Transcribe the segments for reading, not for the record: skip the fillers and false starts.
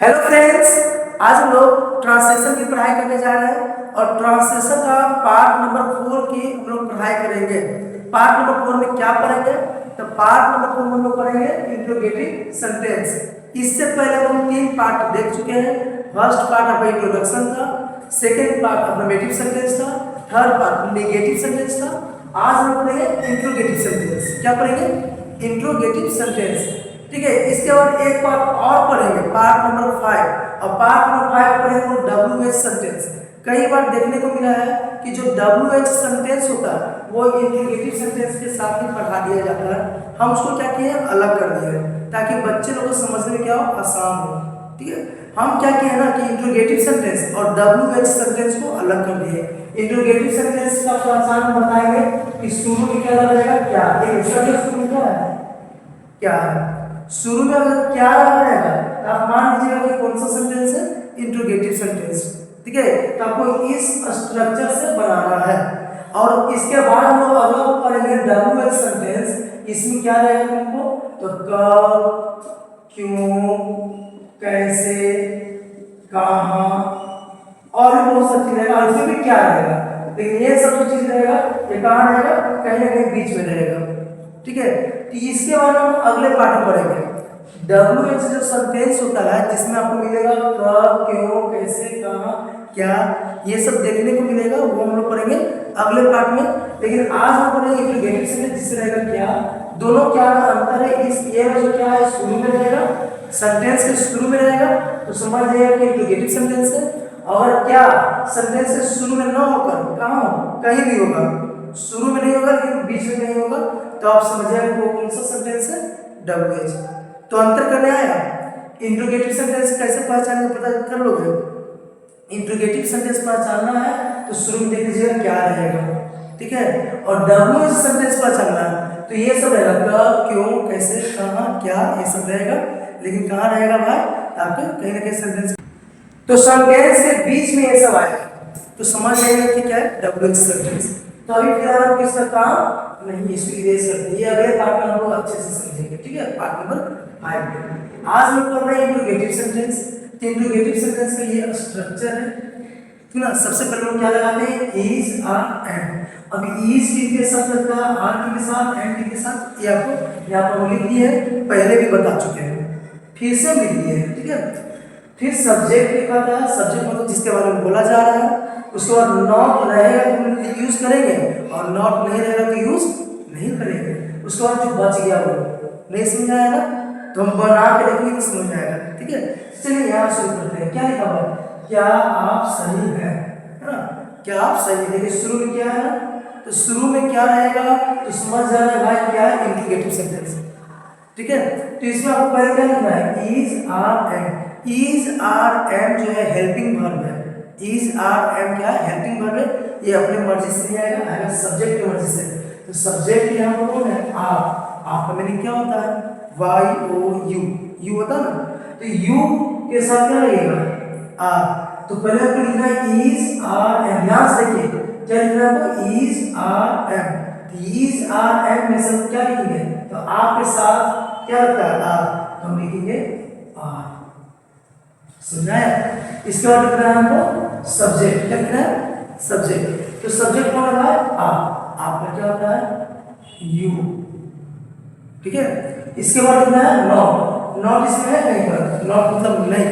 Hello friends, आज हम लोग ट्रांसलेशन की पढ़ाई करने जा रहे हैं और ट्रांसलेशन का पार्ट नंबर 4 की हम लोग पढ़ाई करेंगे। पार्ट नंबर 4 में क्या पढ़ेंगे? तो पार्ट नंबर 4 में हम लोग पढ़ेंगे इंट्रोगेटिव सेंटेंस। इससे पहले हम लोग 3 पार्ट देख चुके हैं। फर्स्ट पार्ट अपना इंट्रोडक्शन था, सेकेंड पार्ट अफर्मेटिव सेंटेंस था, थर्ड पार्ट नेगेटिव सेंटेंस था। आज हम पढ़ेंगे इंट्रोगेटिव सेंटेंस। क्या पढ़ेंगे? Interrogative sentence. ठीक है, इसके बाद एक पार्ट और पढ़ेंगे, पार्ट नंबर 5। और पार्ट नंबर 5 पढ़ेंगे WH सेंटेंस। कई बार देखने को मिला है कि जो WH सेंटेंस होता है वो इंट्रोगेटिव सेंटेंस के साथ ही पढ़ा दिया जाता है। हम उसको क्या किए, अलग कर दिए ताकि बच्चे लोगों को समझने में क्या हो, आसान हो। ठीक है, हम क्या किए ना कि इंट्रोगेटिव सेंटेंस और WH सेंटेंस को अलग कर दिए। इंट्रोगेटिव सेंटेंस का पहचान हम बताएंगे कि शुरू में क्या रहेगा, क्या ये शुरू में क्या है, क्या है। शुरू में अगर क्या रहेगा आप मान लीजिएगा कि कौन सा सेंटेंस है, इंट्रोगेटिव सेंटेंस। ठीक है, तो आपको इस स्ट्रक्चर से बनाना है। और इसके बाद हम लोग अगला पढ़ेंगे WH सेंटेंस। इसमें क्या रहेगा तुमको, तो कब, क्यों, कैसे, कहां और भी बहुत सारी चीज रहेगा। और इसमें भी क्या रहेगा, लेकिन ये सब जो चीज रहेगा ये कहाँ रहेगा, कहीं ना कहीं बीच में रहेगा। ठीक है, तो इसके बाद हम अगले पार्ट में पढ़ेंगे WH जो सेंटेंस होता है जिसमें आपको मिलेगा कब, क्यों, कैसे, कहां, क्या, ये सब देखने को मिलेगा। वो हम लोग पढ़ेंगे अगले पार्ट में। लेकिन आज हम पढ़ेंगे इंट्रोगेटिव सेंटेंस जिससे रहेगा क्या। दोनों क्या का अंतर है, इस ये जो क्या है शुरू में रहेगा, सेंटेंस के शुरू में रहेगा तो समझ जाइएगा कि इंट्रोगेटिव सेंटेंस है। और क्या सेंटेंस के शुरू में ना होकर कहां हो, कहीं भी होगा, शुरू में नहीं होगा लेकिन बीच में नहीं होगा, तो आप समझिए वो कौन सा सेंटेंस है, WH। तो अंतर करने आया, इंट्रोगेटिव सेंटेंस कैसे पहचानेंगे पता कर लोगे। इंट्रोगेटिव सेंटेंस पहचानना है तो शुरू में देख लीजिएगा क्या रहेगा। ठीक है, और WH सेंटेंस पहचानना है तो ये सब रहेगा कब, क्यों, कैसे, कहां, क्या, ये सब रहेगा। लेकिन कहाँ रहेगा भाई, आपके कहीं ना कहीं सेंटेंस, तो सेंटेंस के बीच में ये सब आएगा तो समझ जाइएगा कि क्या है, WH सेंटेंस। तो अभी फिलहाल हम किसका काम नहीं, इसको इरेज करते हैं, ये अगले पार्ट में हम लोग अच्छे से समझेंगे। ठीक है, पार्ट नंबर 5 आज हम पढ़ रहे हैं इंट्रोगेटिव सेंटेंस। इंट्रोगेटिव सेंटेंस का ये स्ट्रक्चर है। ठीक ना, सबसे पहले हम क्या लगाते हैं, इज, आर, एंड। अब इज के साथ लगता है, आर के साथ, एंड के साथ। ये आपको यहाँ पर लिख दी है, पहले भी बता चुके हैं, फिर से लिख दिए है। ठीक है, फिर सब्जेक्ट लिखा था, सब्जेक्ट मतलब जिसके बारे में बोला जा रहा है। उसके बाद नॉट रहेगा तो यूज करेंगे और नॉट नहीं रहेगा तो यूज नहीं करेंगे। उसके बाद जो बच गया वो नहीं समझ आया ना, तो हम बना के लिखेंगे तो समझ आएगा। ठीक है, चलिए यहाँ शुरू करते हैं। क्या लिखा हुआ है, क्या आप सही हैं, है ना, क्या आप सही हैं। देखिए शुरू में क्या है ना, तो शुरू में क्या रहेगा तो समझ जाना है भाई क्या है, इंट्रोगेटिव सेंटेंस। ठीक है, तो इसमें आपको पहले क्या लिखना है, is, are, and. Is, are, and जो है हेल्पिंग वर्ब है। इज, आर, एंड क्या है, हेल्पिंग वर्ब है। ये अपने मर्जी से नहीं आएगा, आएगा सब्जेक्ट की मर्जी से। तो सब्जेक्ट यहाँ पर कौन है, आप। आपका मीनिंग क्या होता है, YOU, यू होता है ना, तो यू के साथ क्या लगेगा, आर। तो पहले आपको लिखना है इज, आर, एंड। ध्यान से देखिए क्या लिखना है आपको, is, are, and. Is, are, and में से क्या लिखेंगे, तो आपके साथ क्या लगता है, आर, तो हम लिखेंगे आर। समझाया। इसके बाद लिखना है हमको सब्जेक्ट। क्या लिखना है, सब्जेक्ट। तो सब्जेक्ट कौन है, आप। आपका क्या होता है, यू। ठीक है, इसके बाद लिखना है नॉट। नॉट इसमें है कहीं पर, नॉट मतलब नहीं,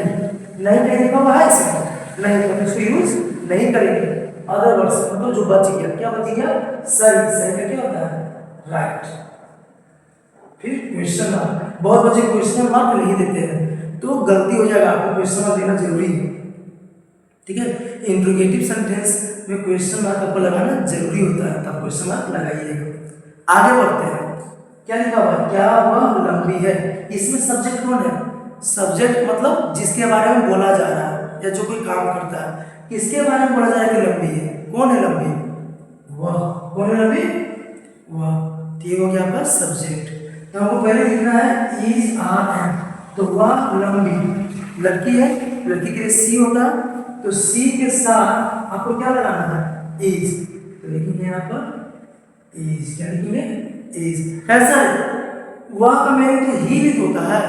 नहीं कहीं लिखा हुआ है इसमें, नहीं तो इसको यूज नहीं करेंगे। अदर वर्ड्स मतलब जो बच गया, क्या बच गया, सही। सही का क्या होता है, राइट। फिर क्वेश्चन मार्क, बहुत बच्चे क्वेश्चन मार्क नहीं देते हैं तो गलती हो जाएगा, आपको क्वेश्चन मार्क देना जरूरी है। ठीक है, इंट्रोगेटिव सेंटेंस में क्वेश्चन मार्क आपको लगाना जरूरी होता है, तब क्वेश्चन मार्क लगाइएगा। आगे बढ़ते हैं, क्या लिखा हुआ है, क्या वह लंबी है। इसमें सब्जेक्ट कौन है, सब्जेक्ट मतलब जिसके बारे में बोला जा रहा है या जो कोई काम करता है, किसके बारे में बोला जा रहा है कि लंबी है। कौन है लंबी, वह। कौन है लंबी, वह। ठीक हो गया आपका सब्जेक्ट। तो हमको पहले लिखना है इज, आर, एंड। तो वह लंबी, लड़की है, लड़की के लिए सी होगा, तो सी के साथ आपको क्या लगाना है, इज। तो लिखेंगे यहाँ पर इज। क्या लिखेंगे, इज। कैसा है, वह का मीनिंग तो ही भी होता है,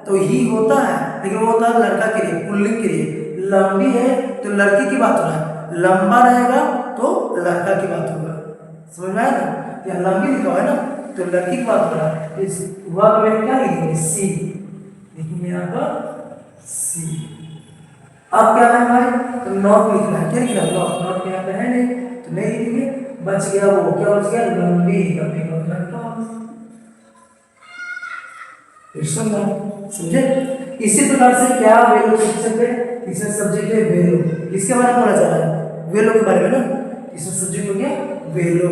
तो ही होता है, लेकिन वो होता है लड़का के लिए, पुल्लिंग के लिए। लंबी है तो लड़की की बात हो रहा है, लंबा रहेगा तो लड़का की बात होगा। समझ में आया ना? यहाँ लंबी लिखा हुआ है ना, तो लड़की की बात हो रहा है। इस हुआ तो मैंने क्या लिखेंगे, सी लिखेंगे यहाँ पर सी। अब क्या है भाई, तो नॉट लिखना है। क्या लिखना है, नॉट। नॉट यहाँ पे है नहीं तो नहीं लिखेंगे। बच गया वो, क्या बच गया, लंबी। लंबी का मतलब समझे? इसी प्रकार से क्या वैल्यू लिख सकते हैं, इसमें सब्जेक्ट है वैल्यू। इसके बारे में बोला जा रहा है, वैल्यू के बारे में ना। इसमें सब्जेक्ट हो गया वैल्यू,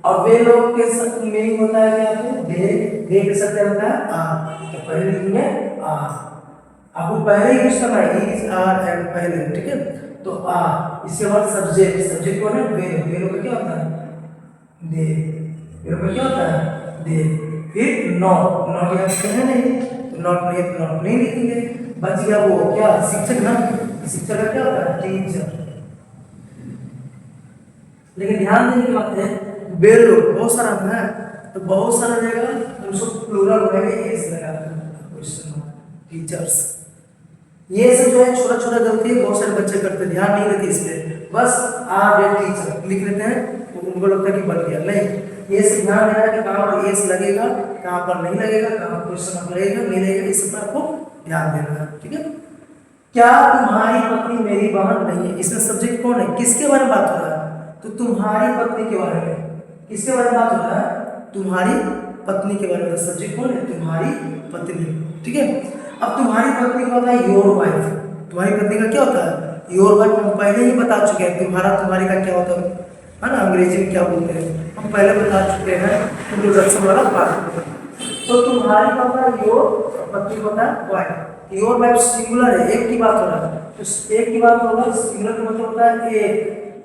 और वैल्यू के मीनिंग होता है क्या, आपको दे के सकते होता है आ। तो पहले लिखेंगे आ, आपको पहले यूज करना है इज आर एंड पहले, ठीक है। तो आ, इसके बाद सब्जेक्ट, सब्जेक्ट कौन है, वैल्यू। वैल्यू का क्या होता है, दे। वैल्यू का क्या होता है, दे। फिर नॉट, नॉट यहाँ पे है नहीं तो नॉट नहीं, नॉट नहीं लिखेंगे। बच गया वो क्या, शिक्षक ना। शिक्षक का क्या होता है, टीचर। लेकिन ध्यान देने की बात है, वैल्यू बहुत सारा है, तो बहुत सारा रहेगा तो उसको प्लूरल बनाएंगे, एस लगा क्वेश्चन टीचर्स। ये सब जो है छोटा छोटा गलती है, बहुत सारे बच्चे करते हैं, ध्यान नहीं देते इस पे। बस आर ए टीचर लिख लेते हैं, तो उनको लगता है कि बढ़ गया। नहीं, ये सब ध्यान देना है कि कहाँ पर एस लगेगा, कहाँ पर नहीं लगेगा, कहाँ पर क्वेश्चन मार्क लगेगा, नहीं लगेगा, इस पर आपको ध्यान देना है, ठीक है। क्या तुम्हारी पत्नी मेरी बहन नहीं है, इसमें सब्जेक्ट कौन है, किसके बारे में बात हो रहा है, तो तुम्हारी पत्नी के बारे में। किसके बारे में बात हो रहा है, तुम्हारी पत्नी के बारे में। सब्जेक्ट कौन है, तुम्हारी पत्नी, ठीक है। अब तुम्हारी पत्नी का होता है योर वाइफ। तुम्हारी पत्नी का क्या होता है, योर वाइफ। हम पहले ही बता चुके हैं तुम्हारा तुम्हारी का क्या होता है ना, अंग्रेजी में क्या बोलते हैं, हम पहले बता चुके हैं इंट्रोडक्शन वाला पार्ट। तो तुम्हारी का होता है योर, पत्नी का होता है वाइफ। योर वाइफ सिंगुलर है, एक की बात हो रहा है, तो एक की बात होगा, सिंगुलर का मतलब होता है एक,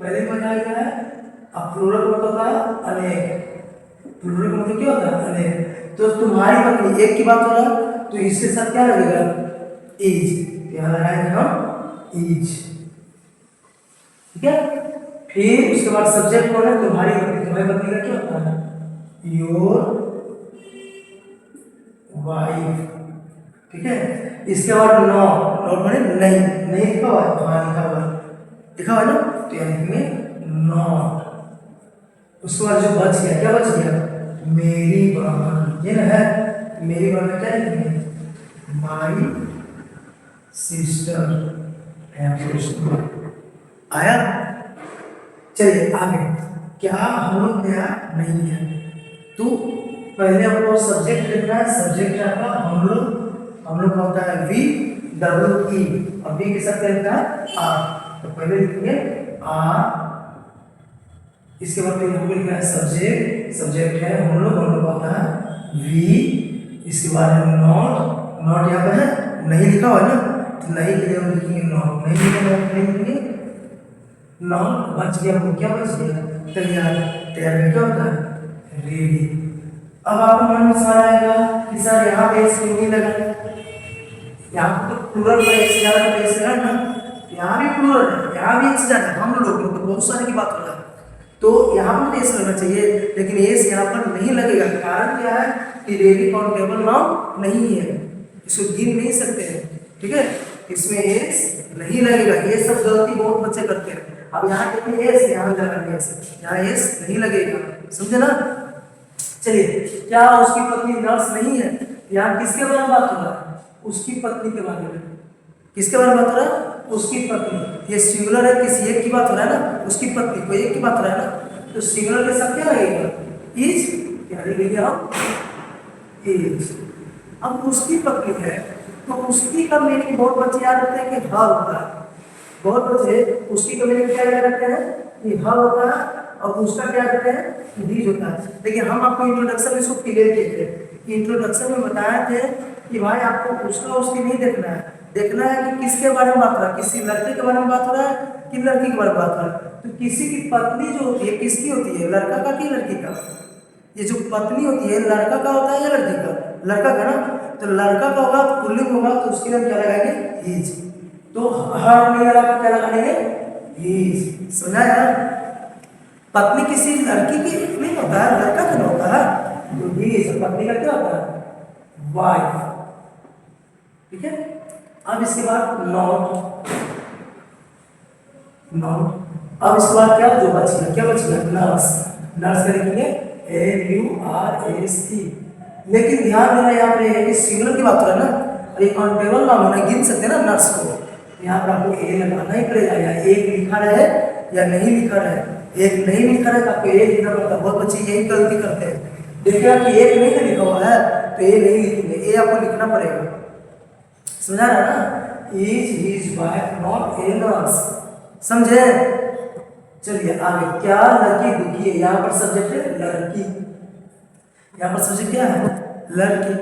पहले बताया गया है। अब प्लूरल का मतलब होता है अनेक। प्लूरल का मतलब क्या होता है, अनेक। तो तुम्हारी पत्नी एक की बात हो रहा है, तो इसके साथ क्या लगेगा, इज। यहाँ लगाएंगे हम इज, ठीक है। फिर उसके बाद सब्जेक्ट कौन है, तुम्हारी पत्नी। तुम्हारी पत्नी का क्या होता है, योर वाइफ, ठीक है। इसके बाद नॉट, नॉट माने नहीं, नहीं लिखा हुआ है, हाँ लिखा हुआ है, लिखा हुआ है ना, तो यहाँ लिखेंगे नॉट। उसके बाद जो बच गया, क्या बच गया, मेरी बहन। ये ना है, मेरी बहन क्या लिखेंगे, माई सिस्टर। आया, चलिए आगे। क्या हम लोग क्या नहीं है, तो पहले हमको सब्जेक्ट लिखना है। सब्जेक्ट आपका हम लोग का होता है वी डब्ल्यू ई, और वी के साथ क्या लिखना है, आर। तो पहले लिखेंगे आर, इसके बाद फिर हमको लिखना है सब्जेक्ट। सब्जेक्ट है हम लोग का होता है वी। इसके बाद है नॉट, नॉट यहाँ पे है, नहीं लिखा हुआ है ना, तो नहीं के लिए हम लिखेंगे नॉट। नहीं लिखेंगे, नहीं लिखेंगे नॉट। बच गया वो, क्या बच गया, तैयार। तैयार क्या होता है, रेडी। अब आपको मन में सवाल आएगा कि सर यहाँ पे एस क्यों नहीं लगा, यहाँ तो प्लूरल में एस लगा तो एस लगा ना, यहाँ भी प्लूरल है, यहाँ भी एस जाना है, हम लोग तो बहुत सारे की बात हो रहा है, तो यहाँ पर एस लगना चाहिए, लेकिन एस यहाँ पर नहीं लगेगा। कारण क्या है कि रेडी काउंटेबल नाउन नहीं है, इसको गिन नहीं सकते हैं, ठीक है। इसमें एस नहीं लगेगा, ये सब गलती बहुत बच्चे करते हैं। अब यहाँ पे एस, यहाँ लगाएंगे एस, यहाँ एस नहीं लगेगा, समझे ना। चलिए, क्या उसकी पत्नी नर्स नहीं है, यहाँ किसके बारे में बात हो रहा है, उसकी पत्नी के बारे में। किसके बारे में बात हो रहा है, उसकी पत्नी। ये सिंगुलर है, किसी एक की बात हो रहा है ना, उसकी पत्नी को एक की बात हो रहा है ना, तो सिंगुलर के साथ क्या लगेगा, इज। क्या लिखेंगे हम, इज। अब उसकी पत्नी है, तो उसकी का मीनिंग बहुत बच्चे याद रखते हैं कि ह होता है। बहुत बच्चे उसकी का मीनिंग क्या याद रखते हैं कि ह होता है, और उसका क्या कहते हैं, दीज होता है। लेकिन हम आपको इंट्रोडक्शन में इसको क्लियर किए थे, इंट्रोडक्शन में बताए थे कि भाई आपको उसका उसकी नहीं देखना है, देखना है कि किसके बारे में बात हो रहा है, किसी लड़के के बारे में बात हो रहा है कि लड़की के बारे में बात हो रहा है। तो किसी की पत्नी जो होती है किसकी होती है, लड़का का कि लड़की का। ये जो पत्नी होती है लड़का का होता है या लड़की का, लड़का का ना। तो लड़का का होगा तो पुल्लिंग होगा, तो उसके लिए क्या लगाएंगे, हिज। तो हर नहीं लगा क्या लगाएंगे, हिज। समझा यार, पत्नी किसी लड़की की नहीं होता है, लड़का का होता है, तो हिज। पत्नी का क्या होता है, वाइफ। ठीक है। अब इसके बाद नॉट, नॉट। अब इसके बाद क्या जो बच गया, क्या बच गया, नर्स। नर्स का लिखेंगे NURSE। लेकिन ध्यान देना यहाँ पे है कि सिंगुलर की बात हो रहा है ना, और ये काउंटेबल नाम होना, गिन सकते हैं ना नर्स को। यहाँ पर आपको ए लगाना ही पड़ेगा, या एक लिखा रहे या नहीं लिखा रहे। एक नहीं लिखा रहे तो आपको ए लिखना पड़ता है। बहुत बच्चे यही गलती करते हैं, देखिएगा कि एक नहीं तो लिखा हुआ है तो ए नहीं लिखेंगे, ए आपको लिखना पड़ेगा। समझा रहा है ना, is his wife not a nurse, समझे। चलिए आगे, क्या लड़की दुखी है, यहाँ पर सब्जेक्ट है लड़की, यहाँ पर सब्जेक्ट क्या है, लड़की।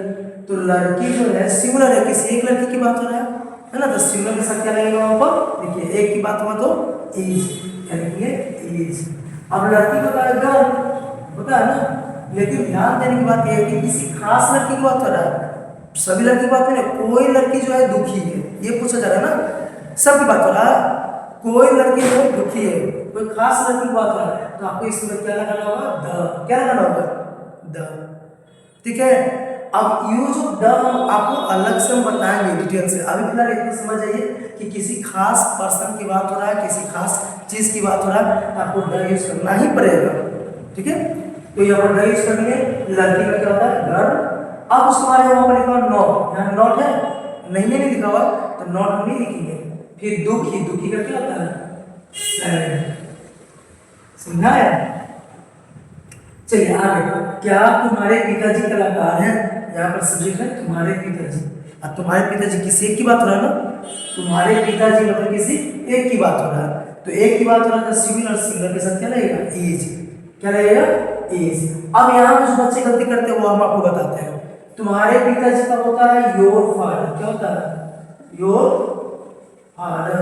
तो लड़की जो है सिंगुलर है, किसी एक लड़की की बात हो रहा है ना, तो सिंगुलर के साथ क्या लगेगा वहां पर, देखिए एक की बात हुआ तो इज, यानी इज। अब लड़की को क्या गर्ल होता है ना, लेकिन ध्यान देने की बात यह है कि किसी खास लड़की की बात हो रहा है, सभी लड़की की बात नहीं, कोई लड़की जो है दुखी है, ये पूछा जा रहा है ना, सबकी बात हो रहा है। कोई लड़की जो है दुखी है, कोई खास लड़की की बात हो रहा है, तो आपको इसमें क्या लगाना होगा, द। क्या लगाना होगा, द, ठीक है। अब यूज ऑफ द आपको अलग से हम बताएंगे डिटेल से, अभी फिलहाल इतना समझ जाइए कि किसी खास पर्सन की बात हो रहा है, किसी खास चीज की बात हो रहा है, तो आपको द यूज करना ही पड़ेगा, ठीक है। तो यहाँ पर द यूज करेंगे, लड़की का क्या होता है, गर्ल। अब उसके बाद वहां पर लिखा नॉट, यहाँ नॉट है, नहीं लिखा हुआ तो नॉट हम नहीं लिखेंगे। फिर दुखी, दुखी का क्या होता है, सैड, समझा है। चलिए आगे, क्या तुम्हारे पिताजी कलाकार हैं, यहाँ पर सब्जेक्ट है तुम्हारे पिताजी। अब तुम्हारे पिताजी किसी एक की बात हो रहा है ना, तुम्हारे पिताजी मतलब किसी एक की बात हो रहा है, तो एक की बात हो रहा है तो सिंगुलर, सिंगुलर के साथ क्या लगेगा, इज। क्या लगेगा, इज। अब यहाँ कुछ बच्चे गलती करते हैं, वो हम आपको बताते हैं। तुम्हारे पिताजी का होता है योर फादर, क्या होता है, योर फादर।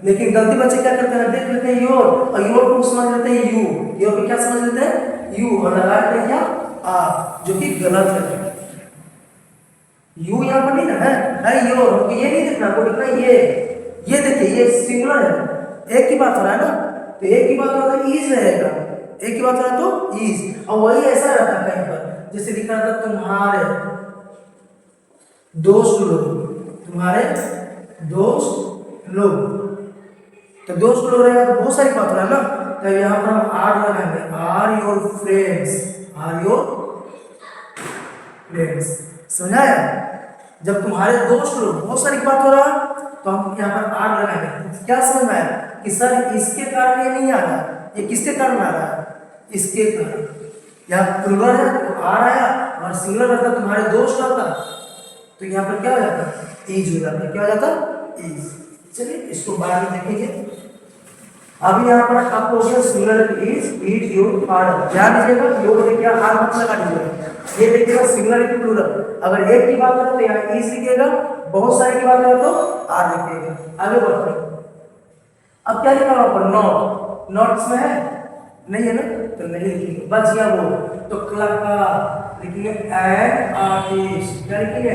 लेकिन गलती बच्चे क्या करते हैं, देख लेते हैं योर, और योर को समझ लेते हैं यू, योर को क्या समझ लेते हैं, यू, और लगा लेते हैं क्या, आ, जो कि गलत है। यू यहाँ पर नहीं ना है योर, हमको ये नहीं देखना, आपको देखना ये देखिए, ये सिंगुलर है, एक की बात हो रहा है ना, तो एक की बात हो रहा है इज रहेगा, एक की बात हो रहा है तो इज। और वही ऐसा रहता है कहीं पर, जैसे लिखा था तुम्हारे दोस्त लोग, तुम्हारे दोस्त लोग, तो दोस्त लोग रहेगा तो बहुत सारी बात हो रहा है ना, तो यहाँ पर हम आर लगाएंगे, are your friends, are your friends, समझाया। जब तुम्हारे दोस्त लोग, बहुत सारी बात हो रहा है, तो हम यहाँ पर आर लगाएंगे। क्या समझ में आया कि सर इसके कारण ये नहीं आ रहा, ये किसके कारण आ रहा है, इसके कारण। यहाँ प्लूरल है तो आर आया, और सिंगुलर रहता तुम्हारे दोस्त रहता, तो यहाँ पर क्या हो जाता, इज हो जाता, क्या हो जाता, इज। चलिए इसको बाद में देखेंगे। अभी यहाँ पर आपको हो गया singular is, it, your father. ध्यान दीजिएगा, योर देखिए आर मत लगा दीजिएगा, ये देखिएगा सिंगुलर की प्लूरल। अगर एक की बात करें तो यहाँ इज लिखिएगा, बहुत सारे की बात करें तो आर लिखिएगा। आगे बढ़ते हैं। अब क्या लिखा वहां पर, नॉट, नॉट इसमें है नहीं है ना, तो नहीं लिखेंगे, बच गया वो, तो कलाकार लिखेंगे, एन आर्टिस्ट। क्या लिखेंगे,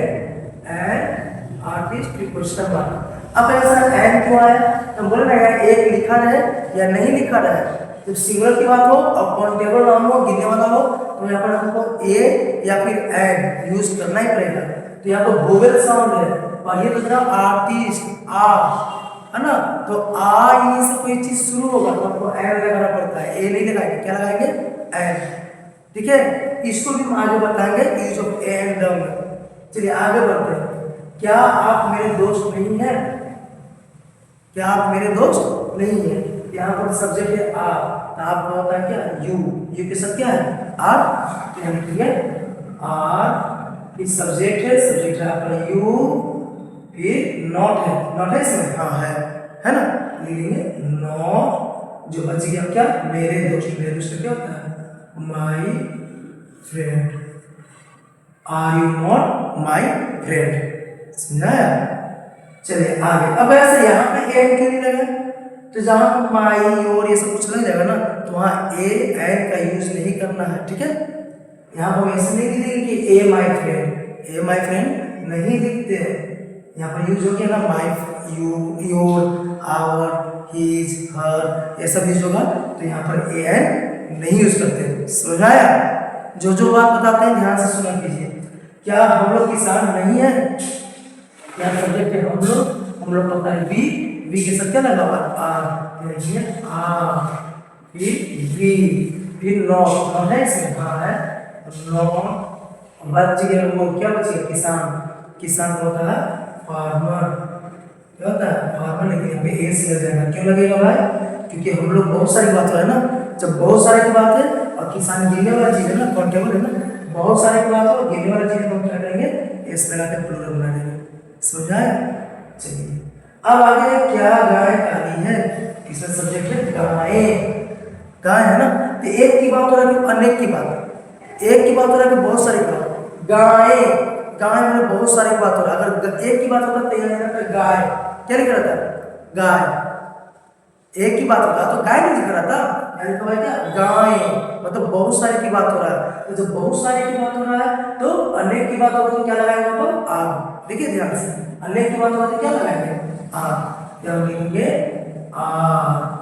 एन आर्टिस्ट की क्वेश्चन मार्क। अब ऐसा एन क्यों आया, तो बोले ना एक लिखा रहे या नहीं लिखा रहे, जब सिंगुलर की बात हो और काउंटेबल नाम हो, गिनने वाला हो, तो यहाँ पर हमको ए या फिर एन यूज करना ही पड़ेगा। तो यहाँ पर वोवेल साउंड है, और ये तो जरा आर्टिस्ट, आ है ना, तो आ ये से कोई चीज शुरू होगा तो आपको एन लगाना पड़ता है, ए नहीं लगाएंगे, क्या लगाएंगे, एन, ठीक है। इसको भी हम आगे बताएंगे, use of A and the. चलिए आगे बढ़ते हैं। क्या आप मेरे दोस्त नहीं हैं, क्या आप मेरे दोस्त नहीं है, यहाँ पर सब्जेक्ट है आप, तो आपका होता है क्या, यू, यू के साथ क्या है, आर, तो यहाँ लिखिए आर, इस सब्जेक्ट है आपका यू, फिर नॉट है, नॉट है इसमें, हाँ है ना, लिखेंगे नॉट, जो बच गया क्या, मेरे दोस्त, मेरे दोस्त क्या होता है, my friend, are you not my friend, समझाया। चलिए आगे। अब ऐसे यहाँ पे एन क्यों नहीं लगा, तो जहां माई और ये सब कुछ लग जाएगा ना, तो वहाँ ए एन का यूज नहीं करना है, ठीक है। यहाँ पर ऐसे नहीं लिखेंगे कि ए my friend, A my friend नहीं लिखते हैं, यहाँ पर यूज हो गया ना माई, यू, योर, आवर, हिज, हर, ये सब यूज होगा, तो यहाँ पर ए एन नहीं यूज करते, समझाया। जो बात बताते हैं ध्यान से सुना कीजिए। क्या हम लोग किसान नहीं है, क्या सब्जेक्ट है हम लोग पता है वी के साथ क्या लगा हुआ है आर, ये आर फिर नौ है इसमें कहाँ है नौ बच गया वो क्या बचेगा किसान होता है फार्मर क्या होता है फार्मर लेकिन यहाँ पे एस लग जाएगा क्यों लगेगा भाई क्योंकि हम लोग बहुत सारी बात हो है ना जब बहुत सारे की बात है और किसान गिरने वाला चीज है ना काउंटेबल है ना बहुत सारे की बात हो गिरने वाला चीज हम क्या करेंगे एस लगा के प्लूरल बना देंगे समझाए चलिए अब आगे क्या गाय काली है किसका सब्जेक्ट है गाय है ना तो एक की बात हो रहा है अनेक की बात एक की बात हो रहा है बहुत सारी बात गाय में बहुत सारी बात हो रहा है अगर एक की बात होता तो यहाँ गाय क्या लिख रहा था गाय एक की बात होता तो गाय नहीं दिख रहा था यानी तो भाई क्या गाय मतलब बहुत सारे की बात हो रहा है तो जब बहुत सारे की बात हो रहा है तो अनेक की बात होगी तो क्या लगाएंगे वहां पर आग देखिए ध्यान से अनेक की बात होगी तो क्या लगाएंगे आग क्या लिखेंगे आग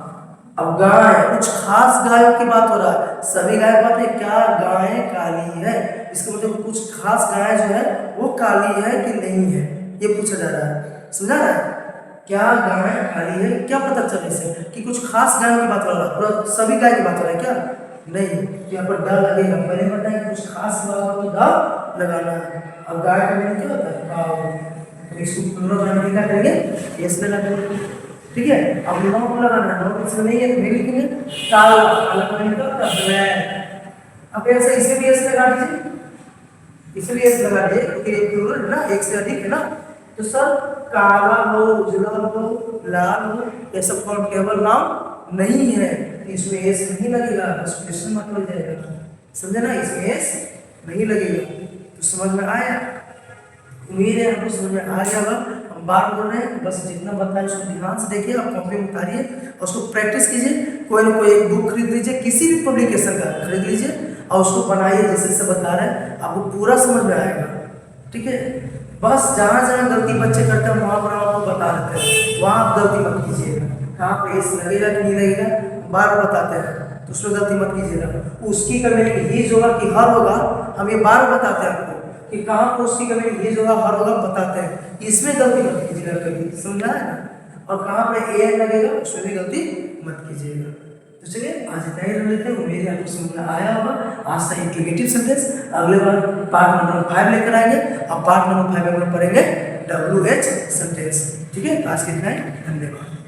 अब गाय कुछ खास गायों की बात हो रहा है सभी गाय की बात है क्या गाय काली है इसका मतलब कुछ खास गाय जो है वो काली है कि नहीं है ये पूछा जा रहा है समझा रहा है क्या गाय काली है क्या पता चले इसे कि कुछ खास गायों की बात हो रहा है पूरा सभी गाय की बात हो रहा है क्या नहीं यहाँ पर ड लगेगा पहले बताया कि कुछ खास बात हो तो ड लगाना है अब गाय का मीनिंग क्या होता है काऊ इसको प्लूरल बनाने के क्या करेंगे एस लगा देंगे ठीक है अब नौ को लगाना नौ किसमें नहीं है तो नहीं लिखेंगे काला काला का मीनिंग क्या होता है ब्लैक अब ऐसे इसे भी एस लगा दीजिए इसे भी एस लगा दीजिए क्योंकि ये प्लूरल है ना एक से अधिक है ना तो सर काला हो उजला हो लाल हो ये सब काउंटेबल नाम नहीं है तो इसमें एस नहीं लगेगा बस क्वेश्चन मार्क लग जाएगा समझे ना इसमें एस नहीं लगेगा तो समझ में आया उम्मीद है आपको समझ में आ गया हम बात बोल रहे हैं बस जितना बताया उसको ध्यान से देखिए आप कॉपी में उतारिए और उसको प्रैक्टिस कीजिए कोई ना कोई एक बुक खरीद लीजिए किसी भी पब्लिकेशन का खरीद लीजिए और उसको बनाइए जैसे जैसे बता रहे हैं आपको पूरा समझ में आएगा ठीक है बस जहाँ जहाँ गलती बच्चे करते हैं वहाँ पर आपको बता देते हैं वहाँ आप गलती मत कीजिएगा कहाँ पे एस लगेगा कि नहीं लगेगा बार बताते हैं तो उसमें गलती मत कीजिएगा उसकी कमेंट हीज होगा कि हर होगा हम ये बार बताते हैं आपको कि कहाँ पर उसकी कमेंट हीज होगा हर होगा बताते हैं इसमें गलती मत कीजिएगा कभी समझा है ना और कहाँ पर ए लगेगा उसमें भी गलती मत कीजिएगा तो चलिए आज इतना ही रख लेते हैं उम्मीद है आपको समझ में आया होगा आज का इंटीग्रेटिव सेंटेंस अगले बार पार्ट नंबर 5 लेकर आएंगे अब पार्ट नंबर 5 में हम पढ़ेंगे WH सेंटेंस ठीक है आज के इतना ही धन्यवाद।